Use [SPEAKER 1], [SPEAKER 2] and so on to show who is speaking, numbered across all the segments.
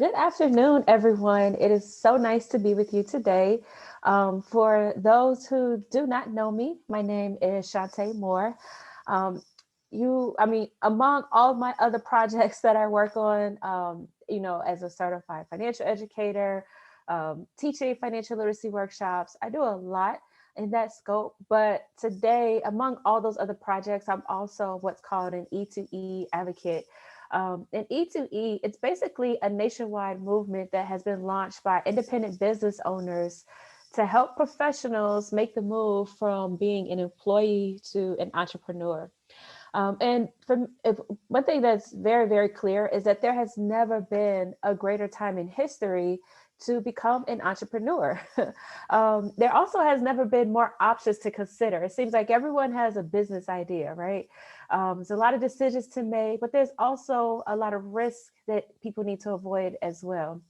[SPEAKER 1] Good afternoon, everyone. It is so nice to be with you today. For those who do not know me, my name is Shantae Moore. Um, among all my other projects that I work on, as a certified financial educator, teaching financial literacy workshops, I do a lot in that scope. But today, among all those other projects, I'm also what's called an E2E advocate. And E2E, it's basically a nationwide movement that has been launched by independent business owners to help professionals make the move from being an employee to an entrepreneur. One thing that's very, very clear is that there has never been a greater time in history to become an entrepreneur. There also has never been more options to consider. It seems like everyone has a business idea, right? There's a lot of decisions to make, but there's also a lot of risks that people need to avoid as well.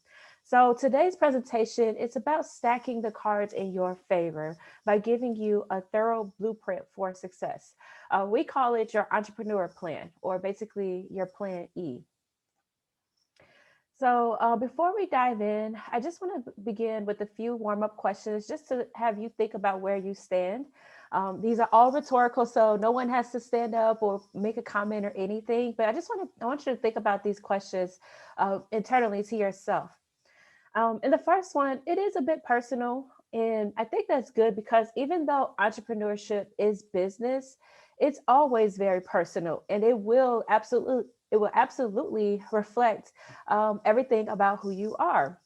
[SPEAKER 1] So today's presentation, it's about stacking the cards in your favor by giving you a thorough blueprint for success. We call it your entrepreneur plan, or basically your plan E. So before we dive in, I just want to begin with a few warm-up questions just to have you think about where you stand. These are all rhetorical, so no one has to stand up or make a comment or anything, but I want you to think about these questions internally to yourself. And the first one, it is a bit personal. And I think that's good because even though entrepreneurship is business, it's always very personal and it will absolutely reflect everything about who you are.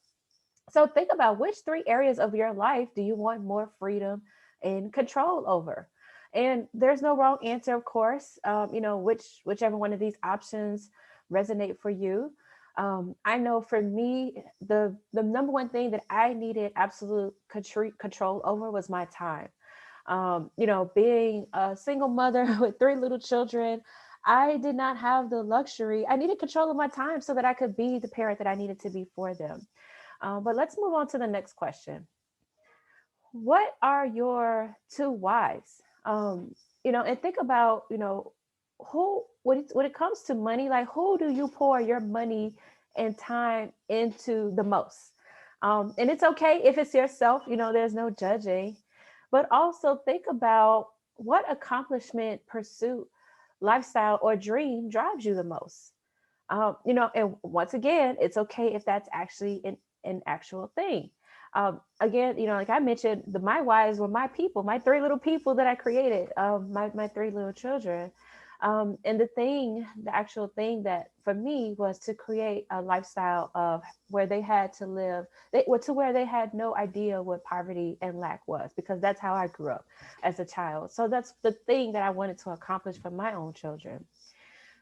[SPEAKER 1] So think about which three areas of your life do you want more freedom and control over? And there's no wrong answer, of course. Whichever one of these options resonate for you. I know for me, the number one thing that I needed absolute control over was my time. Being a single mother with three little children, I did not have the luxury. I needed control of my time so that I could be the parent that I needed to be for them. But let's move on to the next question. What are your two whys? And think about, who, when it comes to money, like who do you pour your money and time into the most? And it's okay if it's yourself, there's no judging, but also think about what accomplishment, pursuit, lifestyle, or dream drives you the most. And once again, it's okay if that's actually an actual thing. Again, like I mentioned, my whys were my people, my three little people that I created, my three little children. And the actual thing that for me was to create a lifestyle of where they had to live, where they had no idea what poverty and lack was, because that's how I grew up as a child. So that's the thing that I wanted to accomplish for my own children.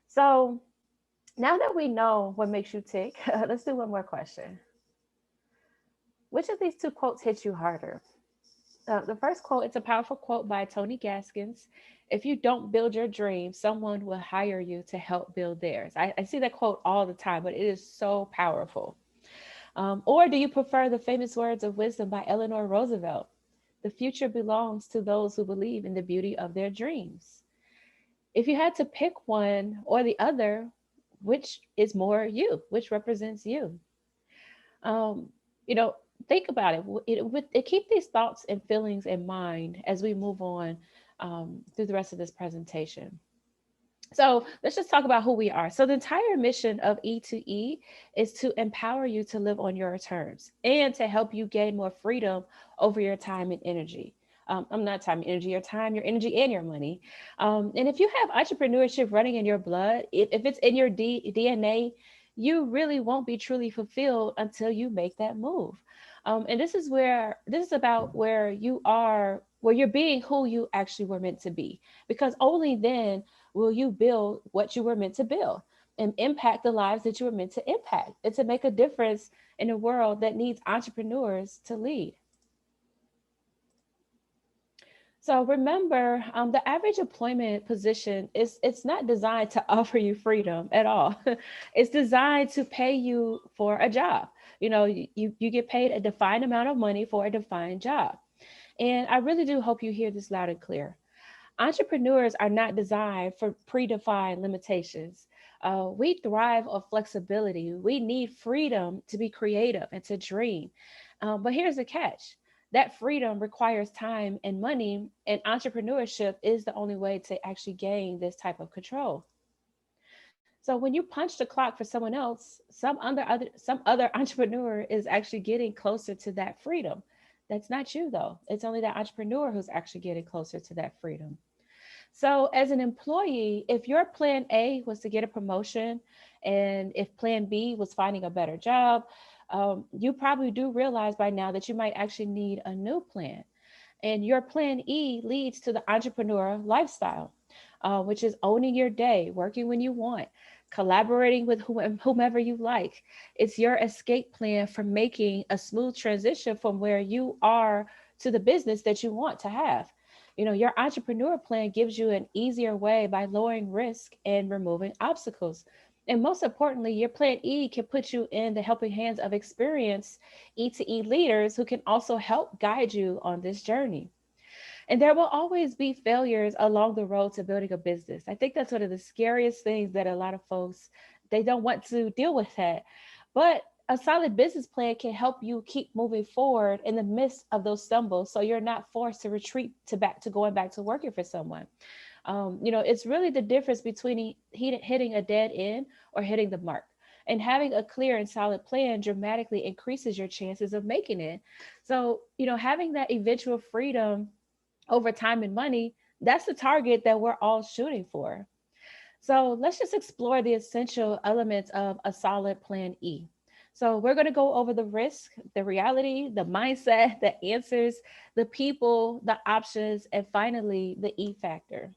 [SPEAKER 1] So now that we know what makes you tick, let's do one more question. Which of these two quotes hit you harder? The first quote, it's a powerful quote by Tony Gaskins. If you don't build your dream, someone will hire you to help build theirs. I see that quote all the time, but it is so powerful. Or do you prefer the famous words of wisdom by Eleanor Roosevelt? The future belongs to those who believe in the beauty of their dreams. If you had to pick one or the other, which is more you, which represents you? Um, you know, think about it. Keep these thoughts and feelings in mind as we move on through the rest of this presentation. So let's just talk about who we are. So the entire mission of E2E is to empower you to live on your terms and to help you gain more freedom over your time and energy. I'm not time and energy, your time, your energy, and your money. And if you have entrepreneurship running in your blood, if it's in your DNA, you really won't be truly fulfilled until you make that move. And this is about where you are, where you're being who you actually were meant to be, because only then will you build what you were meant to build and impact the lives that you were meant to impact and to make a difference in a world that needs entrepreneurs to lead. So remember, the average employment position it's not designed to offer you freedom at all. It's designed to pay you for a job. You get paid a defined amount of money for a defined job. And I really do hope you hear this loud and clear. Entrepreneurs are not designed for predefined limitations. We thrive on flexibility. We need freedom to be creative and to dream. But here's the catch: that freedom requires time and money, and entrepreneurship is the only way to actually gain this type of control. So when you punch the clock for someone else, some other entrepreneur is actually getting closer to that freedom. That's not you though. It's only that entrepreneur who's actually getting closer to that freedom. So, as an employee, if your plan A was to get a promotion, and if plan B was finding a better job, you probably do realize by now that you might actually need a new plan. And your plan E leads to the entrepreneur lifestyle, which is owning your day, working when you want, collaborating with whomever you like. It's your escape plan for making a smooth transition from where you are to the business that you want to have. Your entrepreneur plan gives you an easier way by lowering risk and removing obstacles. And most importantly, your plan E can put you in the helping hands of experienced E to E leaders who can also help guide you on this journey. And there will always be failures along the road to building a business. I think that's one of the scariest things that a lot of folks, they don't want to deal with that. But a solid business plan can help you keep moving forward in the midst of those stumbles, so you're not forced to retreat to going back to working for someone. It's really the difference between hitting a dead end or hitting the mark. And having a clear and solid plan dramatically increases your chances of making it. So, having that eventual freedom over time and money, that's the target that we're all shooting for. So let's just explore the essential elements of a solid plan E. So we're going to go over the risk, the reality, the mindset, the answers, the people, the options, and finally the E factor.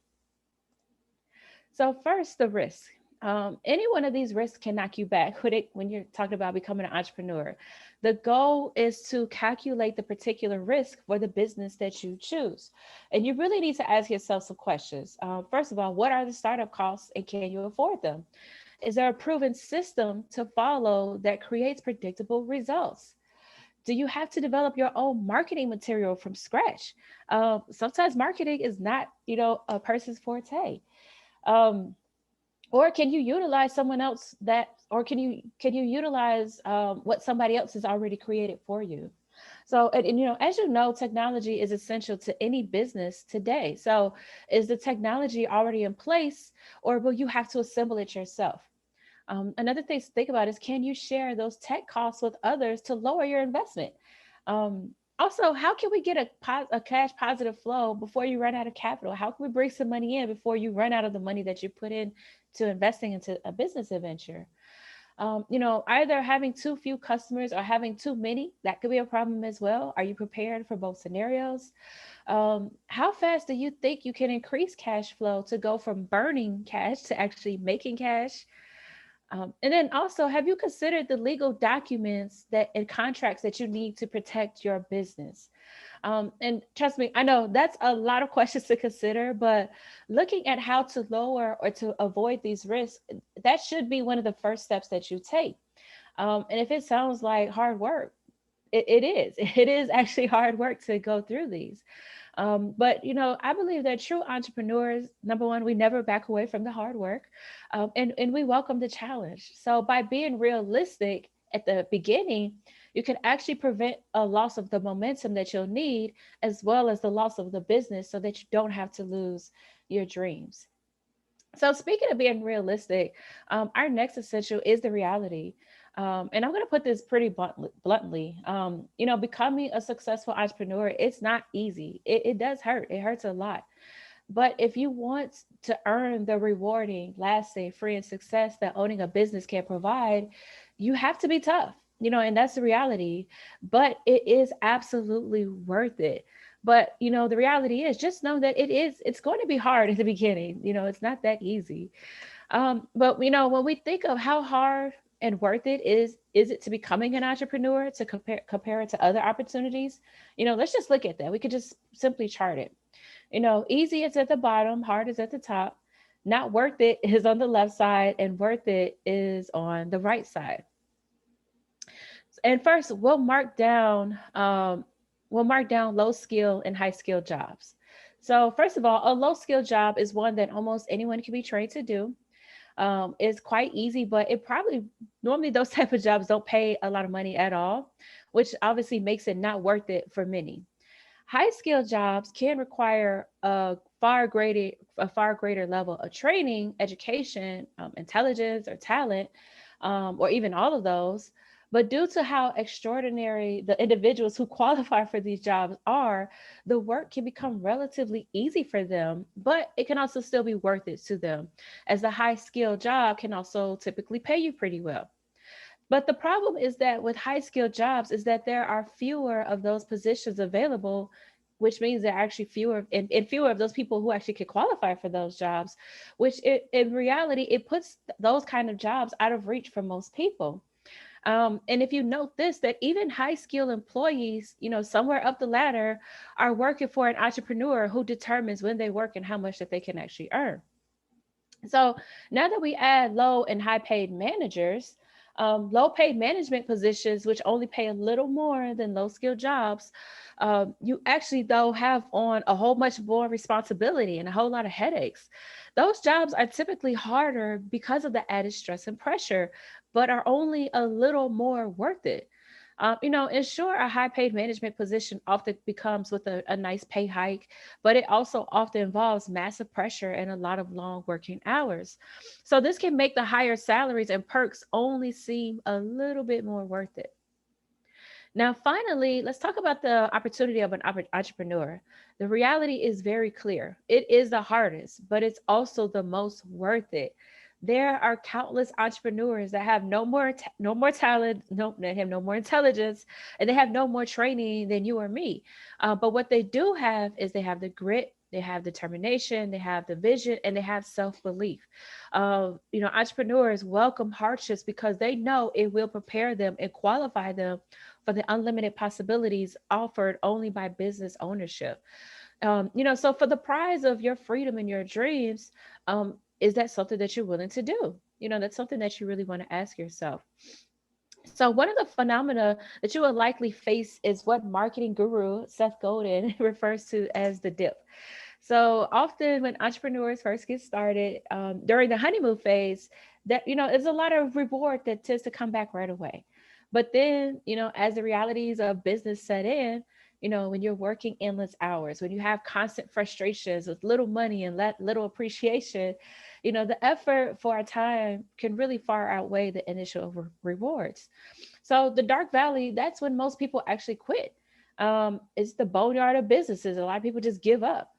[SPEAKER 1] So first, the risk. Any one of these risks can knock you back when you're talking about becoming an entrepreneur. The goal is to calculate the particular risk for the business that you choose. And you really need to ask yourself some questions. First of all, what are the startup costs and can you afford them? Is there a proven system to follow that creates predictable results? Do you have to develop your own marketing material from scratch? Sometimes marketing is not, a person's forte. Um, or can you utilize someone else that or can you utilize what somebody else has already created for you? So, and as you know, technology is essential to any business today. So is the technology already in place, or will you have to assemble it yourself? Another thing to think about is, can you share those tech costs with others to lower your investment? Also, how can we get a cash positive flow before you run out of capital? How can we bring some money in before you run out of the money that you put in to investing into a business adventure? Either having too few customers or having too many, that could be a problem as well. Are you prepared for both scenarios? How fast do you think you can increase cash flow to go from burning cash to actually making cash? And then also, have you considered the legal documents that and contracts that you need to protect your business? And trust me, I know that's a lot of questions to consider, but looking at how to lower or to avoid these risks, that should be one of the first steps that you take. And if it sounds like hard work, it is. It is actually hard work to go through these. But I believe that true entrepreneurs, number one, we never back away from the hard work, and we welcome the challenge. So by being realistic at the beginning, you can actually prevent a loss of the momentum that you'll need, as well as the loss of the business, so that you don't have to lose your dreams. So speaking of being realistic, our next essential is the reality. And I'm going to put this pretty bluntly. Becoming a successful entrepreneur, it's not easy. It does hurt. It hurts a lot. But if you want to earn the rewarding, lasting, free, and success that owning a business can provide, you have to be tough, and that's the reality. But it is absolutely worth it. But the reality is, just know that it's going to be hard in the beginning. It's not that easy. But when we think of how hard and worth it is it to becoming an entrepreneur, to compare it to other opportunities, let's just look at that. We could just simply chart it. Easy is at the bottom, hard is at the top. Not worth it is on the left side, and worth it is on the right side. And first, we'll mark down low skill and high skill jobs. So first of all, a low skill job is one that almost anyone can be trained to do. It's quite easy, but it probably normally those type of jobs don't pay a lot of money at all, which obviously makes it not worth it for many. High skill jobs can require a far greater level of training, education, intelligence, or talent, or even all of those. But due to how extraordinary the individuals who qualify for these jobs are, the work can become relatively easy for them, but it can also still be worth it to them, as the high skill job can also typically pay you pretty well. But the problem is that with high skilled jobs is that there are fewer of those positions available, which means there are actually fewer and fewer of those people who actually could qualify for those jobs, which in reality, it puts those kind of jobs out of reach for most people. And if you note this, that even high skilled employees, somewhere up the ladder are working for an entrepreneur who determines when they work and how much that they can actually earn. So now that we add low and high paid managers, low paid management positions, which only pay a little more than low skilled jobs, you actually, though, have on a whole much more responsibility and a whole lot of headaches. Those jobs are typically harder because of the added stress and pressure, but are only a little more worth it. And sure, a high paid management position often becomes with a nice pay hike, but it also often involves massive pressure and a lot of long working hours. So this can make the higher salaries and perks only seem a little bit more worth it. Now, finally, let's talk about the opportunity of an entrepreneur. The reality is very clear. It is the hardest, but it's also the most worth it. There are countless entrepreneurs that have no more talent, they have no more intelligence, and they have no more training than you or me. But what they do have is they have the grit, they have determination, they have the vision, and they have self belief. Entrepreneurs welcome hardships because they know it will prepare them and qualify them for the unlimited possibilities offered only by business ownership. So for the prize of your freedom and your dreams, is that something that you're willing to do? That's something that you really want to ask yourself. So one of the phenomena that you will likely face is what marketing guru Seth Godin refers to as the dip. So often when entrepreneurs first get started, during the honeymoon phase, that there's a lot of reward that tends to come back right away. But then, as the realities of business set in, when you're working endless hours, when you have constant frustrations with little money and little appreciation, the effort for a time can really far outweigh the initial rewards. So the dark valley, that's when most people actually quit. It's the boneyard of businesses. A lot of people just give up.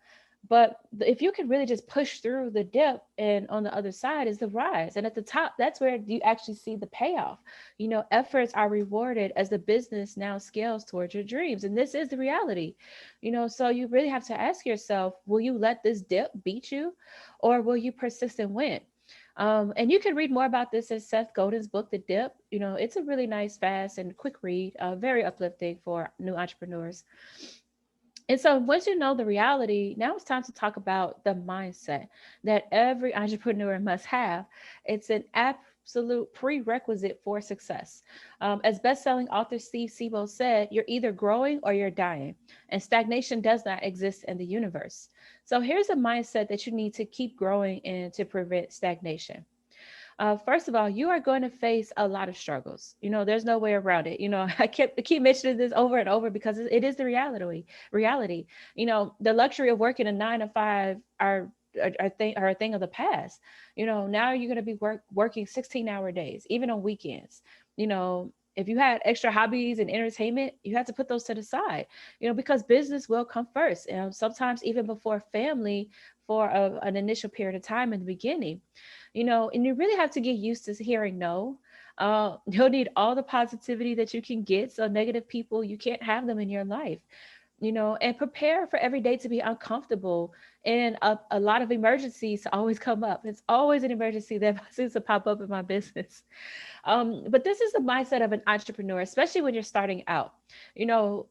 [SPEAKER 1] But if you can really just push through the dip, and on the other side is the rise. And at the top, that's where you actually see the payoff. Efforts are rewarded as the business now scales towards your dreams. And this is the reality. So you really have to ask yourself, will you let this dip beat you, or will you persist and win? And you can read more about this in Seth Godin's book, The Dip. It's a really nice, fast, and quick read, very uplifting for new entrepreneurs. And so once you know the reality, now it's time to talk about the mindset that every entrepreneur must have. It's an absolute prerequisite for success. As best-selling author Steve Siebold said, you're either growing or you're dying, and stagnation does not exist in the universe. So here's a mindset that you need to keep growing and to prevent stagnation. First of all, you are going to face a lot of struggles. There's no way around it. I keep mentioning this over and over because it is the reality. Reality. The luxury of working a 9 to 5 are a thing of the past. Now you're going to be working 16-hour days, even on weekends. If you had extra hobbies and entertainment, you have to put those to the side. Because business will come first. Sometimes even before family for an initial period of time in the beginning. And you really have to get used to hearing no. You'll need all the positivity that you can get. So negative people, you can't have them in your life. And prepare for every day to be uncomfortable, and a lot of emergencies to always come up. It's always an emergency that seems to pop up in my business. But this is the mindset of an entrepreneur, especially when you're starting out.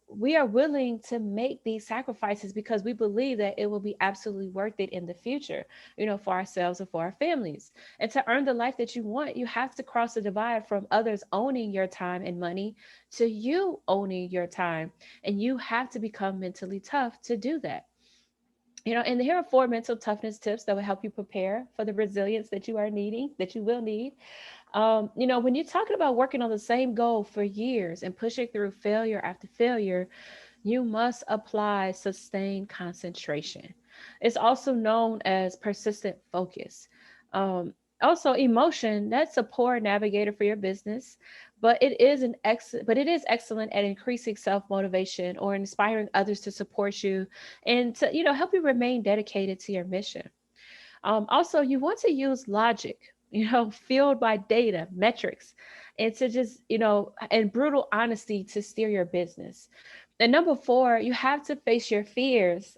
[SPEAKER 1] We are willing to make these sacrifices because we believe that it will be absolutely worth it in the future, for ourselves and for our families. And to earn the life that you want, you have to cross the divide from others owning your time and money to you owning your time. And you have to become mentally tough to do that. And here are four mental toughness tips that will help you prepare for the resilience that you are needing, that you will need. When you're talking about working on the same goal for years and pushing through failure after failure, you must apply sustained concentration. It's also known as persistent focus. Um, Also, emotion, that's a poor navigator for your business, but it is excellent at increasing self-motivation or inspiring others to support you and to, help you remain dedicated to your mission. Also, you want to use logic, fueled by data, metrics, and to just, and brutal honesty to steer your business. And number four, you have to face your fears.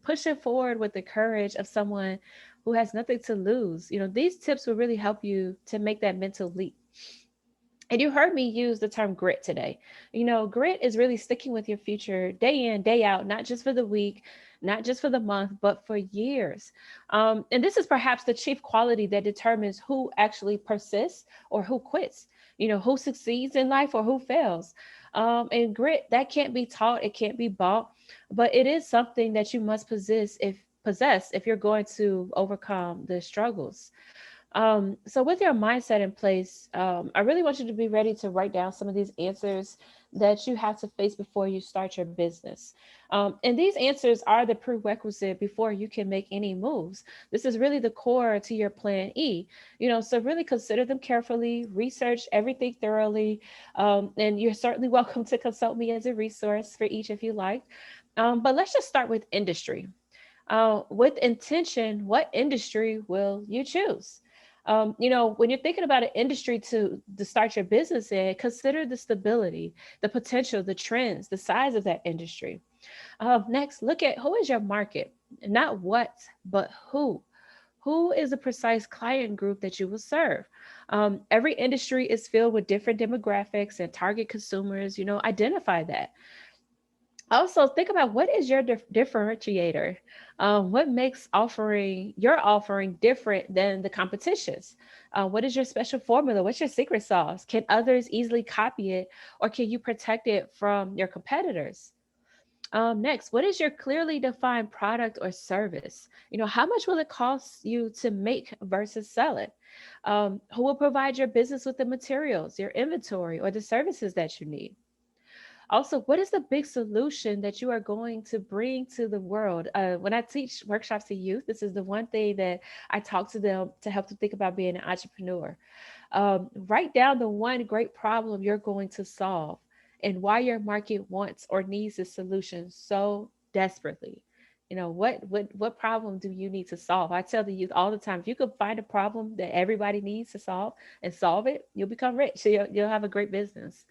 [SPEAKER 1] Push it forward with the courage of someone who has nothing to lose. These tips will really help you to make that mental leap. And you heard me use the term grit today. Grit is really sticking with your future day in, day out, not just for the week, not just for the month, but for years. And this is perhaps the chief quality that determines who actually persists or who quits, who succeeds in life or who fails. And grit, that can't be taught, it can't be bought, but it is something that you must possess if you're going to overcome the struggles. So with your mindset in place, I really want you to be ready to write down some of these answers that you have to face before you start your business. And these answers are the prerequisite before you can make any moves. This is really the core to your plan E. So really consider them carefully, research everything thoroughly, and you're certainly welcome to consult me as a resource for each if you like. But let's just start with industry. With intention, what industry will you choose? When you're thinking about an industry to start your business in, consider the stability, the potential, the trends, the size of that industry. Next, look at who is your market, not what, but who. Who is the precise client group that you will serve? Every industry is filled with different demographics and target consumers. Identify that. Also, think about what is your differentiator. What makes offering your offering different than the competition's? What is your special formula? What's your secret sauce? Can others easily copy it, or can you protect it from your competitors? Next, what is your clearly defined product or service? How much will it cost you to make versus sell it? Who will provide your business with the materials, your inventory, or the services that you need? Also, what is the big solution that you are going to bring to the world? When I teach workshops to youth, this is the one thing that I talk to them to help them think about being an entrepreneur. Write down the one great problem you're going to solve and why your market wants or needs this solution so desperately. What problem do you need to solve? I tell the youth all the time, if you could find a problem that everybody needs to solve and solve it, you'll become rich. You'll have a great business.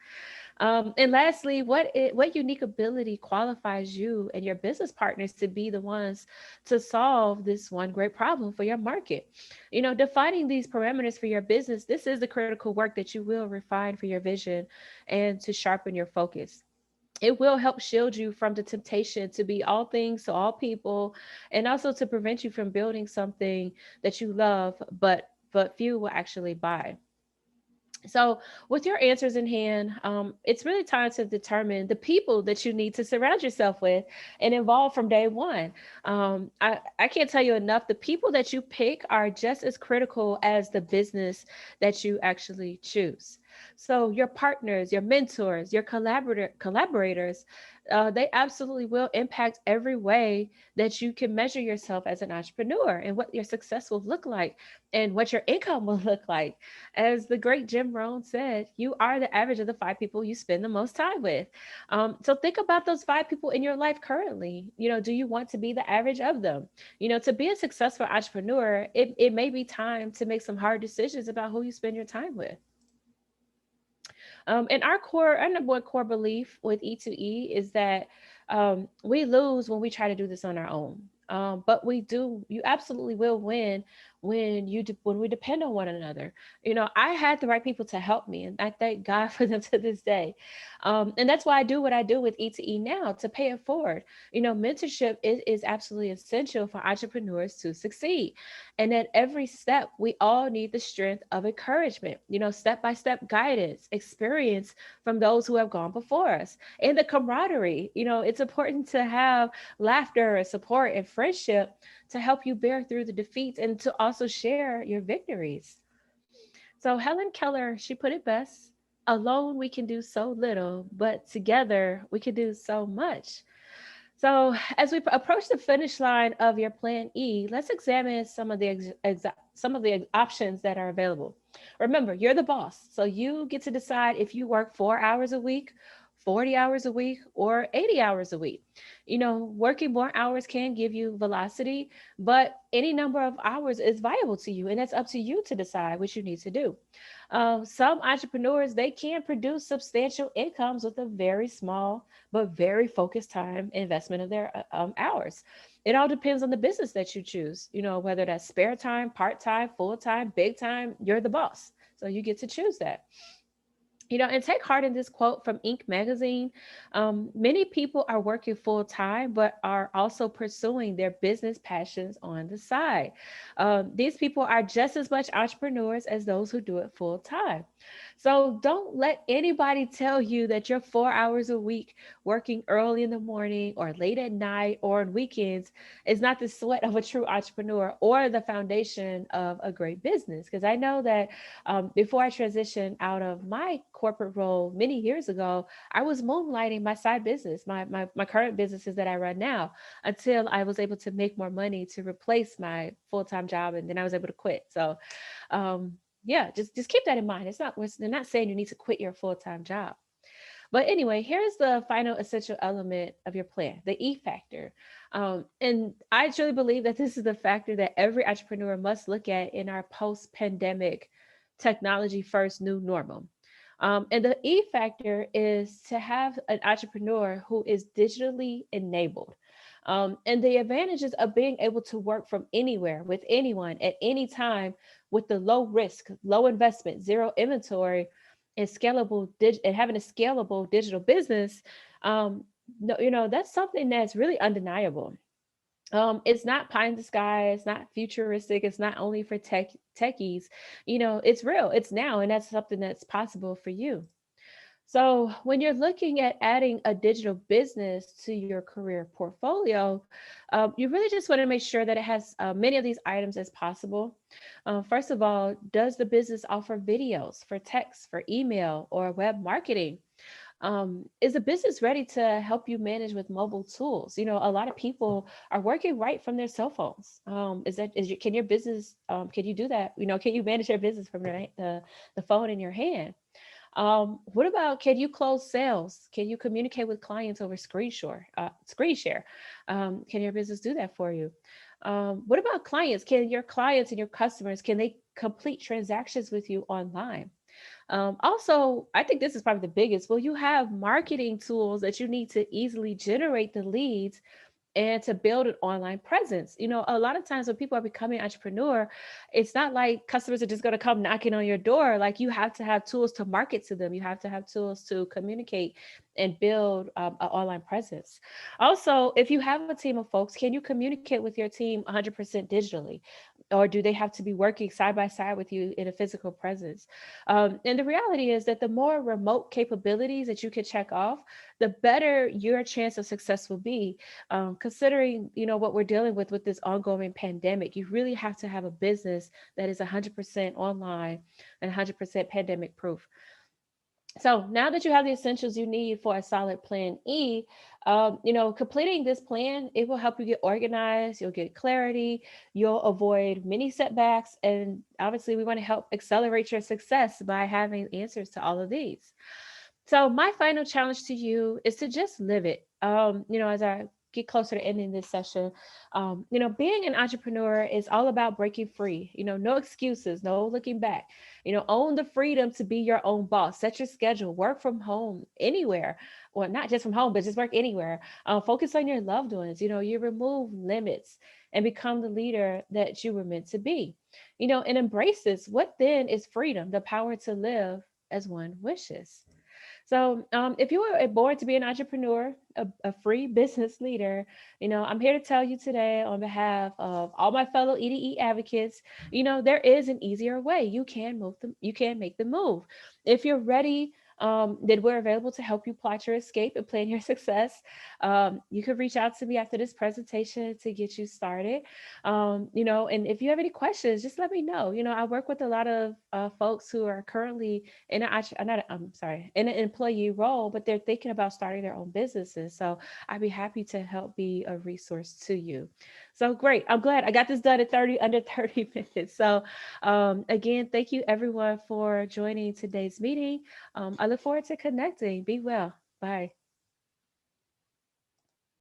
[SPEAKER 1] And lastly, what unique ability qualifies you and your business partners to be the ones to solve this one great problem for your market? Defining these parameters for your business, this is the critical work that you will refine for your vision and to sharpen your focus. It will help shield you from the temptation to be all things to all people, and also to prevent you from building something that you love, but few will actually buy. So, with your answers in hand, it's really time to determine the people that you need to surround yourself with and involve from day one. I can't tell you enough. The people that you pick are just as critical as the business that you actually choose. So, your partners, your mentors, your collaborators, they absolutely will impact every way that you can measure yourself as an entrepreneur and what your success will look like and what your income will look like. As the great Jim Rohn said, you are the average of the five people you spend the most time with. So think about those five people in your life currently. Do you want to be the average of them? To be a successful entrepreneur, it may be time to make some hard decisions about who you spend your time with. And our number one core belief with E2E is that we lose when we try to do this on our own. But you absolutely will win when we depend on one another. I had the right people to help me, and I thank God for them to this day. And that's why I do what I do with E2E now, to pay it forward. Mentorship is absolutely essential for entrepreneurs to succeed. And at every step, we all need the strength of encouragement, step by step guidance, experience from those who have gone before us, and the camaraderie. It's important to have laughter and support and friendship to help you bear through the defeats and to also share your victories. So Helen Keller, she put it best: alone we can do so little, but together we can do so much. So, as we approach the finish line of your Plan E, let's examine some of the options that are available. Remember, you're the boss, so you get to decide if you work 4 hours a week, 40 hours a week, or 80 hours a week. Working more hours can give you velocity, but any number of hours is viable to you, and it's up to you to decide what you need to do. Some entrepreneurs, they can produce substantial incomes with a very small but very focused time investment of their hours. It all depends on the business that you choose, whether that's spare time, part time, full time, big time. You're the boss, so you get to choose that. And take heart in this quote from Inc. magazine. Many people are working full time, but are also pursuing their business passions on the side. These people are just as much entrepreneurs as those who do it full time. So don't let anybody tell you that you're 4 hours a week working early in the morning or late at night or on weekends is not the sweat of a true entrepreneur or the foundation of a great business. Because I know that before I transitioned out of my corporate role many years ago, I was moonlighting my side business, my current businesses that I run now, until I was able to make more money to replace my full time job, and then I was able to quit. So, um, yeah, just keep that in mind. They're not saying you need to quit your full time job. But anyway, here's the final essential element of your plan, the E factor. And I truly believe that this is the factor that every entrepreneur must look at in our post pandemic technology first new normal. And the E factor is to have an entrepreneur who is digitally enabled. And the advantages of being able to work from anywhere with anyone at any time with the low risk, low investment, zero inventory, and having a scalable digital business. um no, that's something that's really undeniable. It's not pie in the sky, it's not futuristic, it's not only for techies. It's real, it's now, and that's something that's possible for you. So, when you're looking at adding a digital business to your career portfolio, you really just want to make sure that it has many of these items as possible. First of all, does the business offer videos for text, for email, or web marketing? Is the business ready to help you manage with mobile tools? A lot of people are working right from their cell phones. Can your business, can you do that? Can you manage your business from the phone in your hand? What about, can you close sales? Can you communicate with clients over screen share? Can your business do that for you? What about clients? Can your clients and your customers, can they complete transactions with you online? Also, I think this is probably the biggest. Will you have marketing tools that you need to easily generate the leads and to build an online presence? A lot of times when people are becoming entrepreneur, it's not like customers are just going to come knocking on your door. Like, you have to have tools to market to them. You have to have tools to communicate and build an online presence. Also, if you have a team of folks, can you communicate with your team 100% digitally? Or do they have to be working side by side with you in a physical presence? And the reality is that the more remote capabilities that you can check off, the better your chance of success will be. Considering what we're dealing with this ongoing pandemic, you really have to have a business that is 100% online and 100% pandemic proof. So now that you have the essentials you need for a solid plan E, completing this plan, it will help you get organized, you'll get clarity, you'll avoid many setbacks, and obviously we want to help accelerate your success by having answers to all of these. So my final challenge to you is to just live it. As I get closer to ending this session, being an entrepreneur is all about breaking free. No excuses, no looking back. Own the freedom to be your own boss. Set your schedule. Work from home anywhere. Well, not just from home, but just work anywhere. Focus on your loved ones. You remove limits and become the leader that you were meant to be. And embrace this. What then is freedom? The power to live as one wishes. So, if you were born to be an entrepreneur, a free business leader, I'm here to tell you today on behalf of all my fellow EDE advocates, there is an easier way. You can move them. You can make the move. If you're ready, then we're available to help you plot your escape and plan your success. You can reach out to me after this presentation to get you started. And if you have any questions, just let me know. I work with a lot of folks who are currently in I'm sorry, in an employee role, but they're thinking about starting their own businesses. So I'd be happy to help be a resource to you. So great. I'm glad I got this done in under 30 minutes. So again, thank you everyone for joining today's meeting. I look forward to connecting. Be well. Bye.